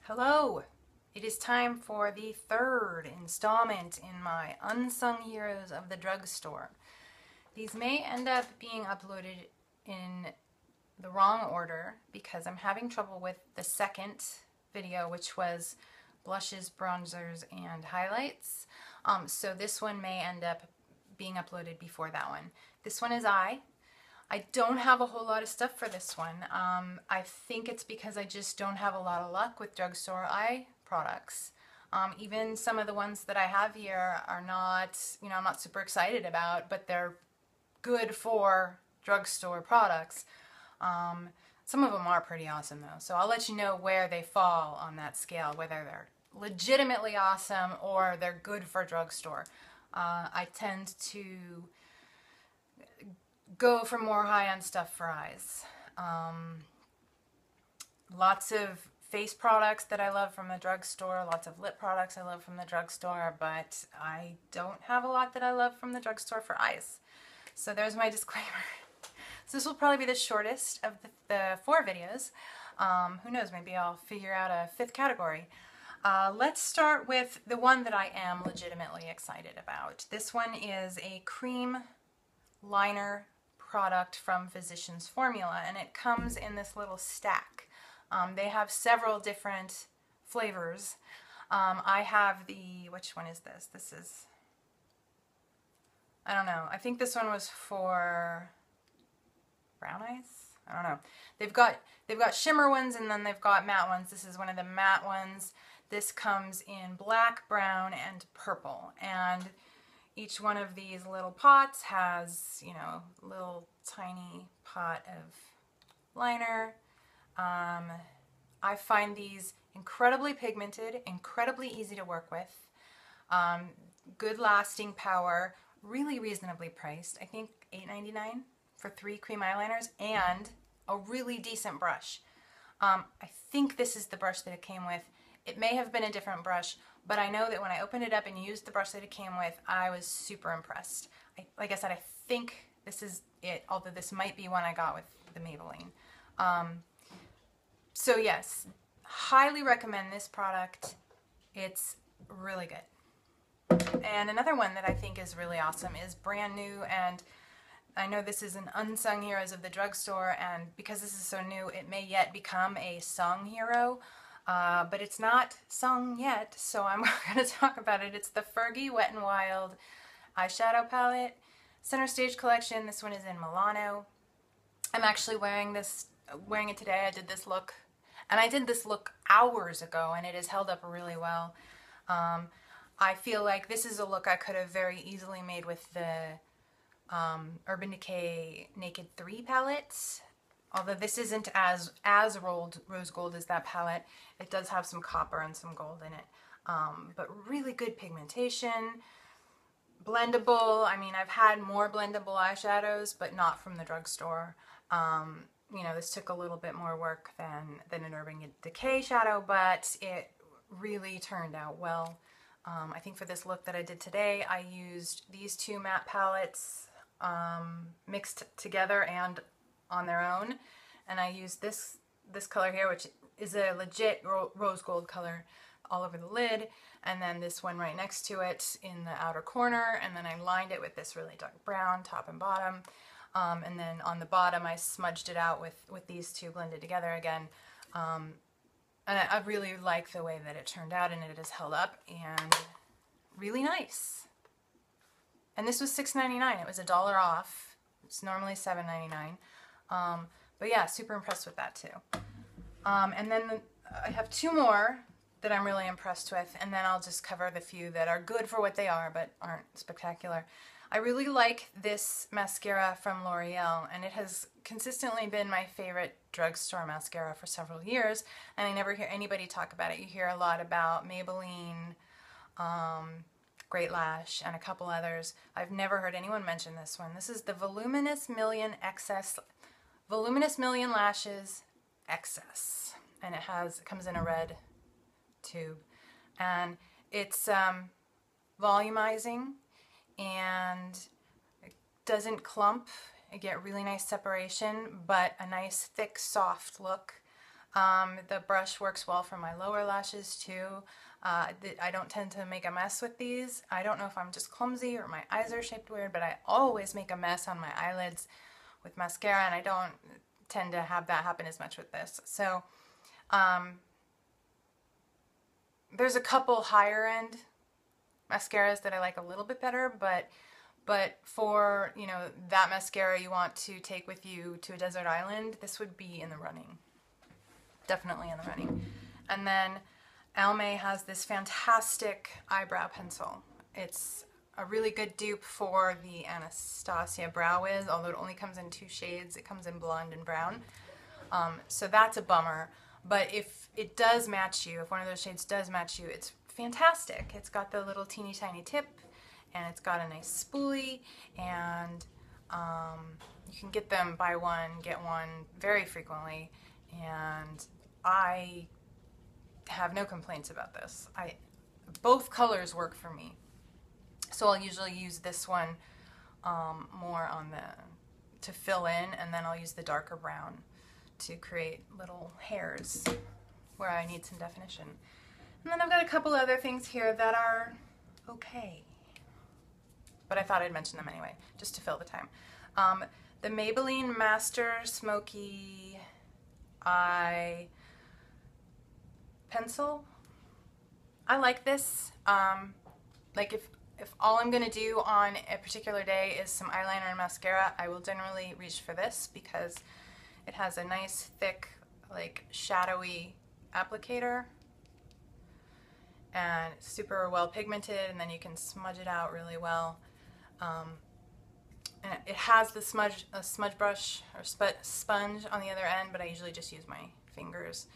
Hello! It is time for the third installment in my Unsung Heroes of the Drugstore. These may end up being uploaded in the wrong order because I'm having trouble with the second video, which was blushes, bronzers, and highlights. So this one may end up being uploaded before that one. This one is I don't have a whole lot of stuff for this one. I think it's because I just don't have a lot of luck with drugstore eye products. Even some of the ones that I have here are not, I'm not super excited about, but they're good for drugstore products. Some of them are pretty awesome though, so I'll let you know where they fall on that scale, whether they're legitimately awesome or they're good for drugstore. I tend to go for more high-end stuff for eyes. Lots of face products that I love from the drugstore, lots of lip products I love from the drugstore, but I don't have a lot that I love from the drugstore for eyes. So there's my disclaimer. So this will probably be the shortest of the 4 videos. Who knows, maybe I'll figure out a 5th category. Let's start with the one that I am legitimately excited about. This one is a cream liner product from Physicians Formula, and it comes in this little stack. They have several different flavors. I have the, which one is this? This is, I don't know. I think this one was for brown eyes? I don't know. They've got shimmer ones and then they've got matte ones. This is one of the matte ones. This comes in black, brown, and purple. And each one of these little pots has, a little tiny pot of liner. I find these incredibly pigmented, incredibly easy to work with, good lasting power, really reasonably priced. I think $8.99 for 3 cream eyeliners and a really decent brush. I think this is the brush that it came with. It may have been a different brush, but I know that when I opened it up and used the brush that it came with, I was super impressed. Like I said, I think this is it, although this might be one I got with the Maybelline. So yes, highly recommend this product. It's really good. And another one that I think is really awesome is brand new, and I know this is an Unsung Heroes of the Drugstore, and because this is so new, it may yet become a sung hero. But it's not sung yet, so I'm going to talk about it. It's the Fergie Wet n Wild eyeshadow palette, Centerstage collection. This one is in Milano. I'm actually wearing it today. I did this look, and I did this look hours ago, and it has held up really well. I feel like this is a look I could have very easily made with the Urban Decay Naked 3 palette. Although this isn't as rose gold as that palette, it does have some copper and some gold in it. But really good pigmentation, blendable. I mean, I've had more blendable eyeshadows, but not from the drugstore. This took a little bit more work than an Urban Decay shadow, but it really turned out well. I think for this look that I did today, I used these 2 matte palettes mixed together and on their own, and I used this color here, which is a legit rose gold color, all over the lid, and then this one right next to it in the outer corner, and then I lined it with this really dark brown top and bottom, and then on the bottom I smudged it out with these 2 blended together again, and I really like the way that it turned out, and it has held up, and really nice. And this was $6.99. It was $1 off. It's normally $7.99. But yeah, super impressed with that too. And then I have 2 more that I'm really impressed with, and then I'll just cover the few that are good for what they are but aren't spectacular. I really like this mascara from L'Oreal, and it has consistently been my favorite drugstore mascara for several years, and I never hear anybody talk about it. You hear a lot about Maybelline, Great Lash, and a couple others. I've never heard anyone mention this one. This is the Voluminous Million Lashes Excess, and it comes in a red tube, and it's volumizing, and it doesn't clump. You get really nice separation, but a nice thick soft look. The brush works well for my lower lashes too. I don't tend to make a mess with these. I don't know if I'm just clumsy or my eyes are shaped weird, but I always make a mess on my eyelids with mascara, and I don't tend to have that happen as much with this. So there's a couple higher end mascaras that I like a little bit better, but for, you know, that mascara you want to take with you to a desert island, this would be in the running. Definitely in the running. And then Almay has this fantastic eyebrow pencil. It's a really good dupe for the Anastasia Brow Wiz, although it only comes in 2 shades. It comes in blonde and brown. So that's a bummer. But if it does match you, if one of those shades does match you, it's fantastic. It's got the little teeny tiny tip, and it's got a nice spoolie, and you can get them buy one, get one very frequently, and I have no complaints about this. Both colors work for me. So I'll usually use this one more on to fill in, and then I'll use the darker brown to create little hairs where I need some definition. And then I've got a couple other things here that are okay, but I thought I'd mention them anyway, just to fill the time. The Maybelline Master Smoky Eye Pencil. I like this. Like if all I'm gonna do on a particular day is some eyeliner and mascara, I will generally reach for this because it has a nice thick, like shadowy applicator, and it's super well pigmented, and then you can smudge it out really well. And it has the smudge brush or sponge on the other end, but I usually just use my fingers.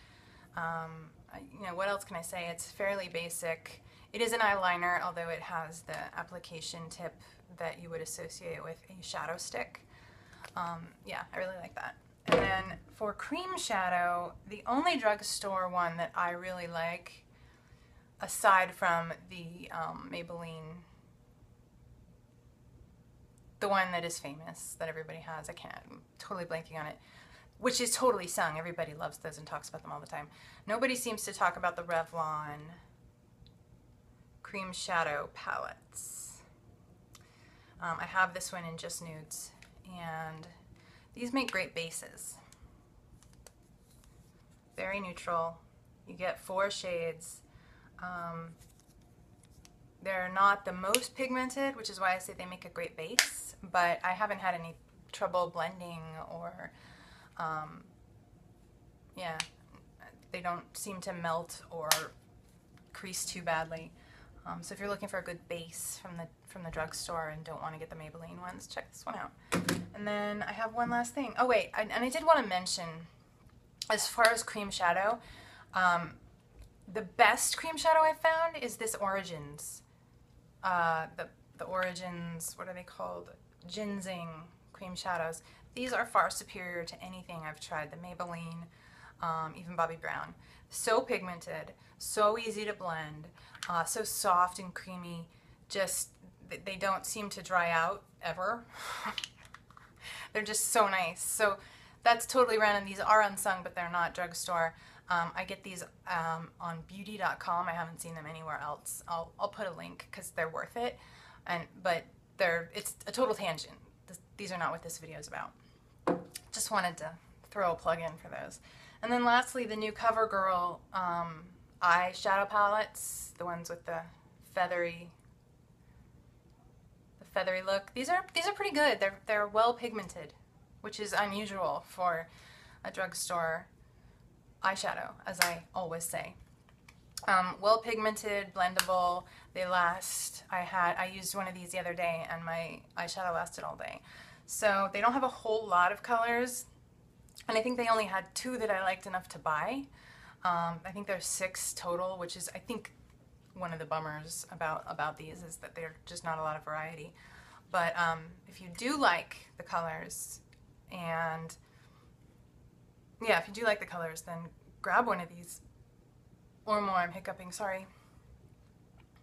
You know, what else can I say? It's fairly basic. It is an eyeliner, although it has the application tip that you would associate with a shadow stick. Yeah, I really like that. And then for cream shadow, the only drugstore one that I really like, aside from the Maybelline, the one that is famous, that everybody has, I'm totally blanking on it, which is totally Sung. Everybody loves those and talks about them all the time. Nobody seems to talk about the Revlon cream shadow palettes. I have this one in Just Nudes, and these make great bases. Very neutral. You get 4 shades. They're not the most pigmented, which is why I say they make a great base, but I haven't had any trouble blending or, yeah, they don't seem to melt or crease too badly. So if you're looking for a good base from the drugstore and don't want to get the Maybelline ones, check this one out. And then I have one last thing. Oh wait, and I did want to mention, as far as cream shadow, the best cream shadow I found is this Origins. The Origins, what are they called? Ginseng cream shadows. These are far superior to anything I've tried. The Maybelline, even Bobbi Brown. So pigmented, so easy to blend, so soft and creamy. Just, they don't seem to dry out ever. They're just so nice. So that's totally random. These are Unsung, but they're not drugstore. I get these on beauty.com. I haven't seen them anywhere else. I'll put a link because they're worth it. But it's a total tangent. These are not what this video is about. Just wanted to throw a plug in for those. And then lastly, the new CoverGirl eyeshadow palettes, the ones with the feathery look. These are pretty good. They're well pigmented, which is unusual for a drugstore eyeshadow, as I always say. Well pigmented, blendable. They last. I used one of these the other day, and my eyeshadow lasted all day. So they don't have a whole lot of colors, and I think they only had 2 that I liked enough to buy. I think there's 6 total, which is, I think, one of the bummers about these is that they're just not a lot of variety. But if you do like the colors, and yeah, if you do like the colors, then grab one of these or more. I'm hiccuping, sorry.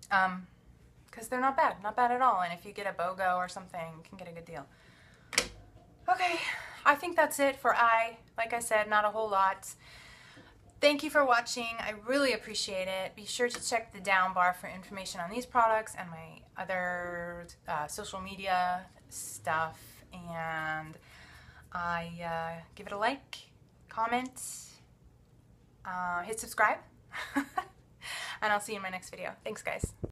Because they're not bad at all. And if you get a BOGO or something, you can get a good deal. Okay, I think that's it for eye. Like I said, not a whole lot. Thank you for watching. I really appreciate it. Be sure to check the down bar for information on these products and my other social media stuff. And give it a like, comment, hit subscribe, and I'll see you in my next video. Thanks, guys.